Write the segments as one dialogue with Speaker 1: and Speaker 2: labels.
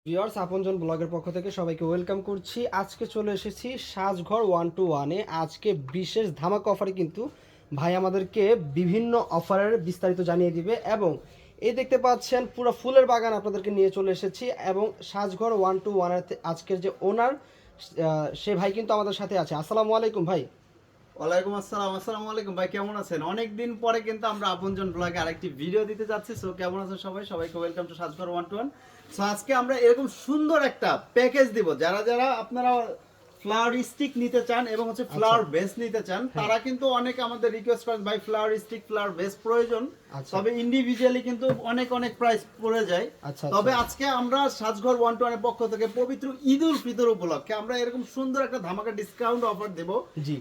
Speaker 1: Viewers আপনজন ব্লগের পক্ষ থেকে সবাইকে ওয়েলকাম করছি। আজকে চলে এসেছি সাজঘর 121-এ। আজকে বিশেষ ধামাকা অফারে কিন্তু ভাই আমাদেরকে বিভিন্ন অফারের বিস্তারিত জানিয়ে দিবে এবং এই দেখতে পাচ্ছেন পুরো ফুলের বাগান আপনাদেরকে নিয়ে চলে এসেছি এবং সাজঘর 121-এর আজকের যে ওনার সে ভাই কিন্তু আমাদের সাথে আছে। আসসালামু আলাইকুম ভাই।
Speaker 2: ওয়ালাইকুম আসসালাম। আসসালামু আলাইকুম ভাই, কেমন আছেন? অনেকদিন পরে কিন্তু আমরা আপনজন ব্লগে আরেকটি ভিডিও দিতে যাচ্ছি। সো কেমন আছেন সবাই? সবাইকে ওয়েলকাম টু সাজঘর 121। সো আজকে আমরা এরকম সুন্দর একটা প্যাকেজ দিব, যারা যারা আপনারা ফ্লাওয়ার স্টিক নিতে চান এবং হচ্ছে ফ্লাওয়ার বেস নিতে চান, তারা কিন্তু অনেক আমাদের রিকোয়েস্ট করেন ভাই ফ্লাওয়ার স্টিক ফ্লাওয়ার বেস প্রয়োজন, তবে ইন্ডিভিজুয়ালি কিন্তু অনেক অনেক প্রাইস পড়ে যায়। তবে আজকে আমরা সাজঘর 121 এর পক্ষ থেকে পবিত্র ঈদ উল ফিতর উপলক্ষে আমরা এরকম সুন্দর একটা ধামাকা ডিসকাউন্ট অফার দেব,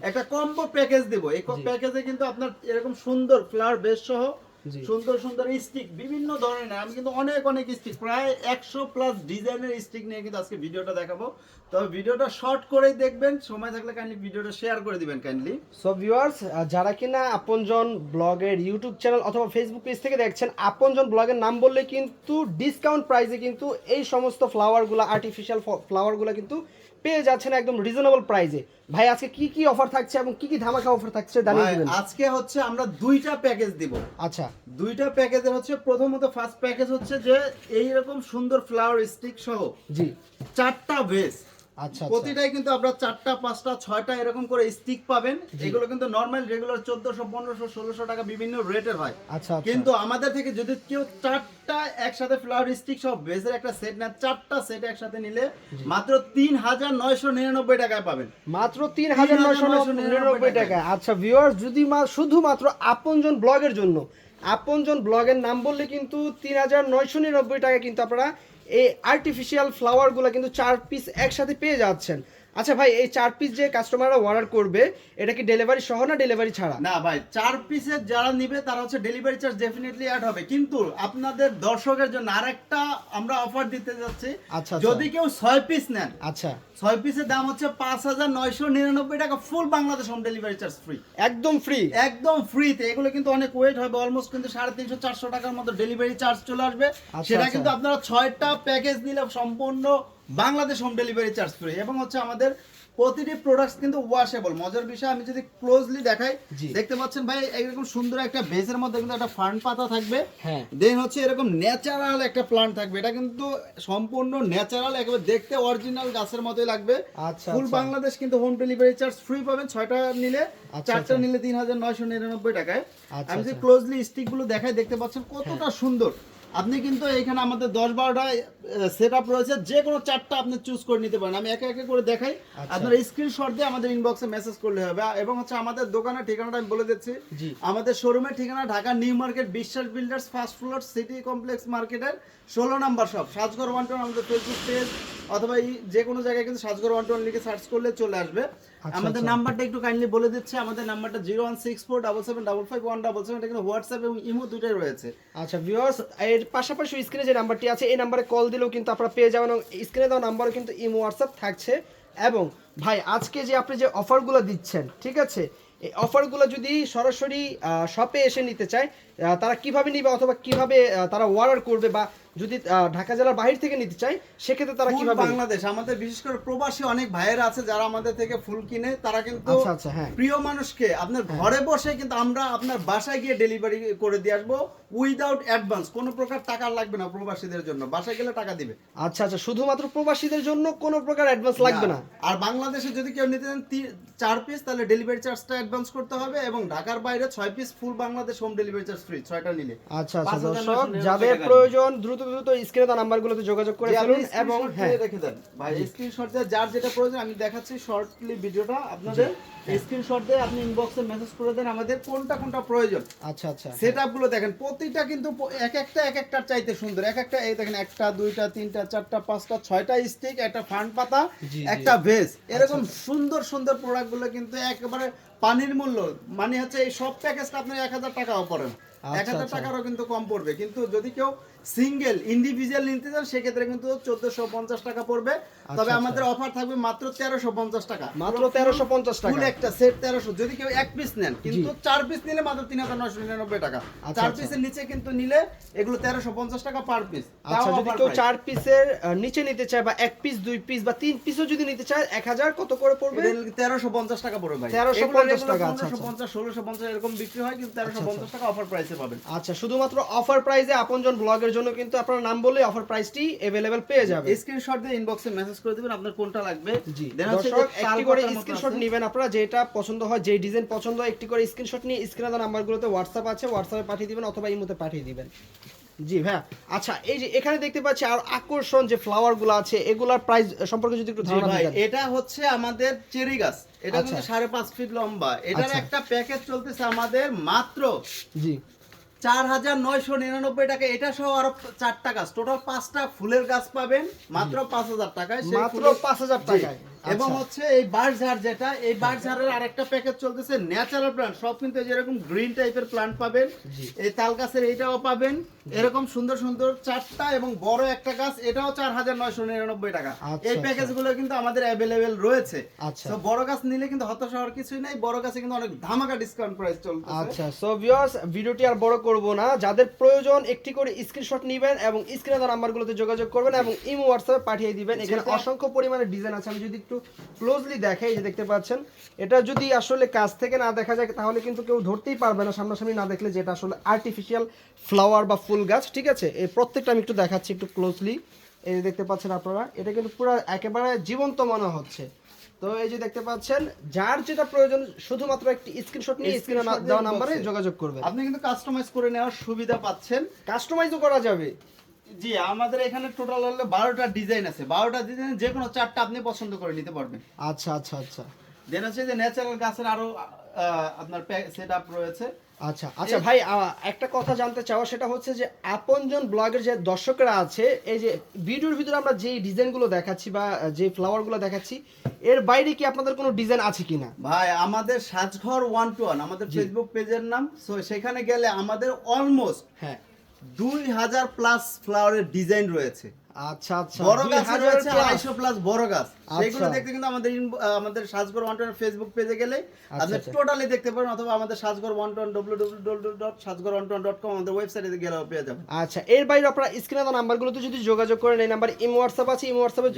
Speaker 2: একটা কম্বো প্যাকেজ দেব। এই প্যাকেজে কিন্তু আপনার এরকম সুন্দর ফ্লাওয়ার বেস সহ সুন্দর সুন্দর স্টিক বিভিন্ন ধরনের, আমি কিন্তু অনেক অনেক স্টিক প্রায় 100+ ডিজাইনের স্টিক নিয়ে কিন্তু আজকে ভিডিওটা দেখাবো। তবে ভিডিওটা শর্ট করেই দেখবেন, সময় থাকলে কাইন্ডলি ভিডিওটা শেয়ার করে দিবেন কাইন্ডলি।
Speaker 1: সো ভিউয়ার্স যারা কিনা আপনজন ব্লগের ইউটিউব চ্যানেল অথবা ফেসবুক পেজ থেকে দেখছেন, আপনজন ব্লগের নাম বললে কিন্তু ডিসকাউন্ট প্রাইসে কিন্তু এই সমস্ত ফ্লাওয়ারগুলো আর্টিফিশিয়াল ফ্লাওয়ারগুলো কিন্তু পেয়ে যাচ্ছেন একদম রিজনেবল প্রাইসে। ভাই আজকে কি কি অফার থাকছে এবং কি কি ধামাকা অফার থাকছে জানিয়ে দিবেন।
Speaker 2: আজকে হচ্ছে আমরা দুইটা প্যাকেজ দিব।
Speaker 1: আচ্ছা,
Speaker 2: দুইটা প্যাকেজের হচ্ছে প্রথমত ফার্স্ট প্যাকেজ হচ্ছে যে এইরকম সুন্দর ফ্লাওয়ার স্টিক সহ
Speaker 1: জি
Speaker 2: চারটা ভেস।
Speaker 1: আচ্ছা,
Speaker 2: প্রতিটাই কিন্তু আপনারা 4টা 5টা 6টা এরকম করে স্টিক পাবেন। এগুলো কিন্তু নরমাল রেগুলার 1400 1500 1600 টাকা বিভিন্ন রেটের হয়।
Speaker 1: আচ্ছা,
Speaker 2: কিন্তু আমাদের থেকে যদি কেউ 4টা একসাথে ফ্লাওয়ার স্টিক সহ বেজের একটা সেট নেন, 4টা সেট একসাথে নিলে মাত্র 3999 টাকায় পাবেন।
Speaker 1: মাত্র 3999 টাকায়। আচ্ছা ভিউয়ার্স, যদি শুধুমাত্র আপনজন ব্লগের জন্য, আপনজন ব্লগের নাম বললে কিন্তু 3999 টাকা কিন্তু আপনারা এই আর্টিফিশিয়াল ফ্লাওয়ারগুলো কিন্তু 4 পিস একসাথে পেয়ে যাচ্ছেন। আচ্ছা ভাই, এই 4 পিস যে কাস্টমাররা অর্ডার করবে, এটা কি ডেলিভারি সহ না ডেলিভারি ছাড়া?
Speaker 2: না ভাই, 4 পিসের যারা নিবে তারা হচ্ছে ডেলিভারি চার্জ ডেফিনেটলি অ্যাড হবে, কিন্তু আপনাদের দর্শকের জন্য আরেকটা আমরা অফার দিতে যাচ্ছি।
Speaker 1: আচ্ছা,
Speaker 2: যদি কেউ 6 পিস নেন,
Speaker 1: আচ্ছা
Speaker 2: 6 পিসের দাম হচ্ছে 5999 টাকা, full Bangladesh home delivery charge free,
Speaker 1: একদম ফ্রি,
Speaker 2: একদম ফ্রিতে। এগুলো কিন্তু অনেক ওয়েট হবে, অলমোস্ট কিন্তু 350 400 টাকার মতো ডেলিভারি চার্জ চলে আসবে। সেটা কিন্তু আপনারা 6টা প্যাকেজ নিলে সম্পূর্ণ Bangladesh home delivery charge free. এবং হচ্ছে আমাদের প্রতিটি প্রোডাক্টস কিন্তু ওয়াশেবল। মজার বিষয় আমি যদি ক্লোজলি দেখাই, দেখতে পাচ্ছেন ভাই এরকম সুন্দর একটা বেসের মধ্যে কিন্তু একটা ফার্ন পাতা থাকবে, দেন হচ্ছে এরকম ন্যাচারাল একটা প্লান্ট থাকবে। এটা কিন্তু সম্পূর্ণ ন্যাচারাল, একেবারে দেখতে অরিজিনাল গাছের মতোই লাগবে। ফুল বাংলাদেশ কিন্তু হোম ডেলিভারি চার্জ ফ্রি পাবেন 6টা নিলে। 4টা নিলে 3999 টাকায়। আমি যদি ক্লোজলি স্টিক গুলো দেখাই, দেখতে পাচ্ছেন কতটা সুন্দর। আপনি কিন্তু এখানে আমাদের 10-12টা সেটআপ রয়েছে, যে কোনো 4টা আপনি চুজ করে নিতে পারেন। আমি একে একে করে দেখাই, আপনারা স্ক্রিনশট দিয়ে আমাদের ইনবক্সে মেসেজ করলে হবে। এবং হচ্ছে আমাদের দোকানের ঠিকানাটা আমি বলে দিচ্ছি। আমাদের শোরুমের ঠিকানা ঢাকা নিউ মার্কেট, বিশ্বাস builders, first floor, city complex মার্কেটের 16 নাম্বার শপ, সাজঘর 121। আমাদের ফেসবুক পেজ অথবা যে কোনো জায়গায় কিন্তু সাজঘর 121 লিখে সার্চ করলে চলে আসবে। আমাদের নাম্বারটা একটু কাইন্ডলি বলে দিচ্ছি। আমাদের নাম্বারটা 01647755177। এটা কিন্তু হোয়াটসঅ্যাপ এবং ইমো দুটোই রয়েছে।
Speaker 1: আচ্ছা ভিউয়ার্স, এর পাশাপাশি স্ক্রিনে যে নাম্বারটি আছে, এই নাম্বারে কল দিলেও কিন্তু আপনারা পেয়ে যাবেন। স্ক্রিনে দেওয়া নাম্বারও কিন্তু ইমো হোয়াটসঅ্যাপ থাকছে। এবং ভাই আজকে যে আপনি যে অফারগুলো দিচ্ছেন, ঠিক আছে, এই অফারগুলো যদি সরাসরি শপে এসে নিতে চায়, তারা কিভাবে নিবে অথবা কিভাবে তারা অর্ডার করবে, বা যদি ঢাকা জেলার বাইরে থেকে নিতে চায় সেক্ষেত্রে তারা কিভাবে?
Speaker 2: বাংলাদেশ আমাদের বিশেষ করে প্রবাসী অনেক ভাইয়েরা আছে যারা আমাদের থেকে ফুল কিনে, তারা কিন্তু প্রিয় মানুষকে আপনার ঘরে বসে কিন্তু আমরা আপনার বাসায় গিয়ে ডেলিভারি করে দিয়ে আসবো উইদাউট অ্যাডভান্স। কোনো প্রকার টাকা লাগবে না প্রবাসীদের জন্য, বাসায় গেলে টাকা দিবে।
Speaker 1: আচ্ছা আচ্ছা, শুধুমাত্র প্রবাসীদের জন্য কোনো প্রকার অ্যাডভান্স লাগবে না।
Speaker 2: আর বাংলাদেশে যদি কেউ নিতে চান 4 পিস, তাহলে ডেলিভারি চার্জটা অ্যাডভান্স করতে হবে। এবং ঢাকার বাইরে 6 piece full Bangladesh home delivery charge free 6টা নিলে।
Speaker 1: আচ্ছা আচ্ছা দর্শক, যাদের প্রয়োজন দ্রুত স্ক্রিনে দেওয়া নাম্বারগুলোতে যোগাযোগ করে ফেলুন এবং
Speaker 2: রেখে দেন ভাই স্ক্রিনশট দিয়ে যার যেটা প্রয়োজন। আমি দেখাচ্ছি শর্টলি ভিডিওটা আপনাদের, স্ক্রিনশট দিয়ে আপনি ইনবক্সে মেসেজ করে দেন আমাদের কোনটা কোনটা প্রয়োজন।
Speaker 1: আচ্ছা আচ্ছা,
Speaker 2: সেটআপগুলো দেখেন প্রতিটা কিন্তু এক একটার চাইতে সুন্দর। এক একটা এই দেখেন, 1টা 2টা 3টা 4টা 5টা 6টা স্টিক, একটা ফান পাতা, একটা ভেজ, এরকম সুন্দর সুন্দর প্রোডাক্টগুলো কিন্তু একেবারে পানির মূল্য। মানে হচ্ছে এই সব প্যাকেজটা আপনার 1000 টাকাও পড়ে না, 1000 টাকারও কিন্তু কম পড়বে। কিন্তু যদি কেউ সিঙ্গেল ইন্ডিভিজুয়াল নিতে চান সেক্ষেত্রে কিন্তু 1450 টাকা পড়বে। তবে আমাদের অফার থাকবে মাত্র 1350 টাকা,
Speaker 1: মাত্র 1350 টাকা
Speaker 2: ফুল একটা সেট 1300। যদি কেউ এক পিস নেন, কিন্তু 4 পিস নিলে মাত্র 3999 টাকা। 4 পিসের নিচে কিন্তু নিলে এগুলো 1350 টাকা পার পিস।
Speaker 1: আচ্ছা, যদি কেউ 4 পিসের নিচে নিতে চায় বা 1 পিস 2 পিস বা 3 পিসও যদি নিতে চায় 1000 কত করে পড়বে?
Speaker 2: 1350 টাকা পড়বে ভাই।
Speaker 1: 1350 টাকা। আচ্ছা,
Speaker 2: 1550 1650 এরকম বিক্রি হয়, কিন্তু 1350 টাকা অফার প্রাইসে পাবেন।
Speaker 1: আচ্ছা, শুধুমাত্র অফার প্রাইসে আপনজন ব্লগের জন্য কিন্তু আপনার নাম বললে অফার প্রাইসটি अवेलेबल পেয়ে যাবে।
Speaker 2: স্ক্রিনশট দিয়ে ইনবক্সে মেসেজ করে দিবেন আপনার কোনটা লাগবে।
Speaker 1: জি,
Speaker 2: দেন হচ্ছে
Speaker 1: দর্শক
Speaker 2: যে
Speaker 1: একটি করে স্ক্রিনশট নেবেন আপনারা, যেটা পছন্দ হয়, যেই ডিজাইন পছন্দ হয় একটি করে স্ক্রিনশট নিয়ে স্ক্রিনে দেওয়া নাম্বারগুলোতে হোয়াটসঅ্যাপ আছে, হোয়াটসঅ্যাপে পাঠিয়ে দিবেন অথবা ইমোতে পাঠিয়ে দিবেন। জি ভাইয়া, আচ্ছা এই যে এখানে দেখতে পাচ্ছি আর আকর্ষণ যে ফ্লাওয়ার গুলো আছে এগুলার প্রাইস সম্পর্কে যদি একটু ধারণা
Speaker 2: ভাই,
Speaker 1: দিতেন।
Speaker 2: এটা হচ্ছে আমাদের চেরি গাছ, এটা কিন্তু 5.5 ফিট লম্বা। এটার একটা প্যাকেজ চলতেছে আমাদের মাত্র
Speaker 1: জি
Speaker 2: 4999 টাকা। এটা সহ আরো 4টা গাছ, টোটাল 5টা ফুলের গাছ পাবেন মাত্র 5000 টাকায়।
Speaker 1: মাত্র 5000 টাকায়।
Speaker 2: এবং হচ্ছে এই বাঁশঝাড়, যেটা এই বাঁশঝাড়ের আরেকটা প্যাকেজ চলতেছে ন্যাচারাল প্লান্ট, সব কিন্তু যেরকম গ্রিন টাইপের প্লান্ট পাবেন। এই তাল গাছের এইটাও পাবেন, এরকম সুন্দর সুন্দর 4টা এবং বড় একটা গাছ, এটাও 4999 টাকা। এই প্যাকেজগুলো কিন্তু আমাদের अवेलेबल রয়েছে।
Speaker 1: আচ্ছা,
Speaker 2: তো বড় গাছ নিলে কিন্তু হতাশ হওয়ার কিছুই নাই, বড় গাছে কিন্তু অনেক ধামাকা ডিসকাউন্ট প্রাইস চলতেছে।
Speaker 1: আচ্ছা, সো ভিউয়ার্স ভিডিওটি আর বড় করব না, যাদের প্রয়োজন একটি করে স্ক্রিনশট নেবেন এবং স্ক্রিনে দেওয়া নাম্বারগুলোতে যোগাযোগ করবেন এবং ইমো হোয়াটসঅ্যাপে পাঠিয়ে দিবেন। এখানে অসংখ্য পরিমাণে ডিজাইন আছে, আমি যদি একটু ক্লোজলি দেখাই, এই যে দেখতে পাচ্ছেন, এটা যদি আসলে কাছ থেকে না দেখা যায় তাহলে কিন্তু কেউ ধরতেই পারবে না সামনাসামনি না দেখলে, যেটা আসলে আর্টিফিশিয়াল ফ্লাওয়ার বা ফুল গাছ। ঠিক আছে, এই প্রত্যেকটা আমি একটু দেখাচ্ছি একটু ক্লোজলি। এই যে দেখতে পাচ্ছেন আপনারা, এটা কিন্তু পুরো একেবারে জীবন্ত মনে হচ্ছে। তো এই যে দেখতে পাচ্ছেন, যার যেটা প্রয়োজন শুধুমাত্র একটি স্ক্রিনশট নিয়ে স্ক্রিনে দেওয়া নম্বরে যোগাযোগ করবেন।
Speaker 2: আপনি কিন্তু কাস্টমাইজ করে নেওয়ার সুবিধা পাচ্ছেন,
Speaker 1: কাস্টমাইজও করা যাবে।
Speaker 2: জি, আমাদের এখানে টোটাল হলো 12টা ডিজাইন আছে, 12টা ডিজাইন যে কোনো 4টা আপনি পছন্দ করে নিতে পারবেন।
Speaker 1: আচ্ছা আচ্ছা আচ্ছা,
Speaker 2: দেন হচ্ছে যে ন্যাচারাল গাছের আরো আপনার সেটআপ রয়েছে।
Speaker 1: আচ্ছা আচ্ছা ভাই, একটা কথা জানতে চাও, সেটা হচ্ছে যে আপনজন ব্লগের যে দর্শকরা আছে, এই যে ভিডিওর ভিতরে আমরা যে ডিজাইনগুলো দেখাচ্ছি বা যে ফ্লাওয়ারগুলো দেখাচ্ছি, এর বাইরে কি আপনাদের কোনো ডিজাইন আছে কিনা?
Speaker 2: ভাই, আমাদের সাজঘর 121 আমাদের ফেসবুক পেজের নাম, সো সেখানে গেলে আমাদের অলমোস্ট 2000 প্লাস ফ্লাওয়ারের ডিজাইন রয়েছে।
Speaker 1: আচ্ছা আচ্ছা,
Speaker 2: বড় গাছ রয়েছে 250 প্লাস বড় গাছ, সেগুলো দেখতে কিন্তু আমাদের সাজঘর 121 ফেসবুক পেজে গেলে আপনি টোটালি দেখতে পারেন, অথবা আমাদের সাজঘর 121 www.sajghor121.com আমাদের ওয়েবসাইটে গেলেও পেয়ে যাবেন।
Speaker 1: আচ্ছা, এর বাইরে আপনারা স্ক্রিনে দেওয়া নাম্বারগুলোতে যদি যোগাযোগ করেন, এই নাম্বার ইমো হোয়াটসঅ্যাপ আছে, ইমো হোয়াটসঅ্যাপে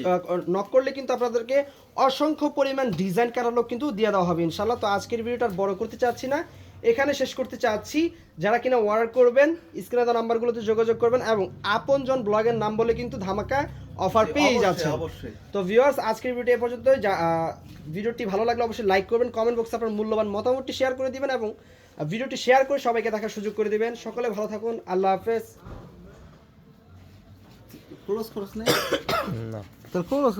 Speaker 1: নক করলে কিন্তু আপনাদেরকে অসংখ্য পরিমাণ ডিজাইন ক্যাটালগ কিন্তু দিয়ে দেওয়া হবে ইনশাআল্লাহ। তো আজকের ভিডিওটা আর বড় করতে চাচ্ছি না, এখানে শেষ করতে চাচ্ছি। যারা কিনা অর্ডার করবেন স্ক্রিনে দেওয়া নাম্বারগুলোতে যোগাযোগ করবেন এবং আপনজন ব্লগের নাম বলে কিন্তু ধামাকা অফার পেয়ে যাচ্ছে
Speaker 2: অবশ্যই।
Speaker 1: তো ভিউয়ার্স, আজকের ভিডিও এ পর্যন্ত। ভিডিওটি ভালো লাগলে অবশ্যই লাইক করবেন, কমেন্ট বক্সে আপনার মূল্যবান মতামতটি শেয়ার করে দিবেন এবং ভিডিওটি শেয়ার করে সবাইকে দেখার সুযোগ করে দিবেন। সকলে ভালো থাকুন, আল্লাহ হাফেজ।
Speaker 2: ক্লোজ নেই না, তো ক্লোজ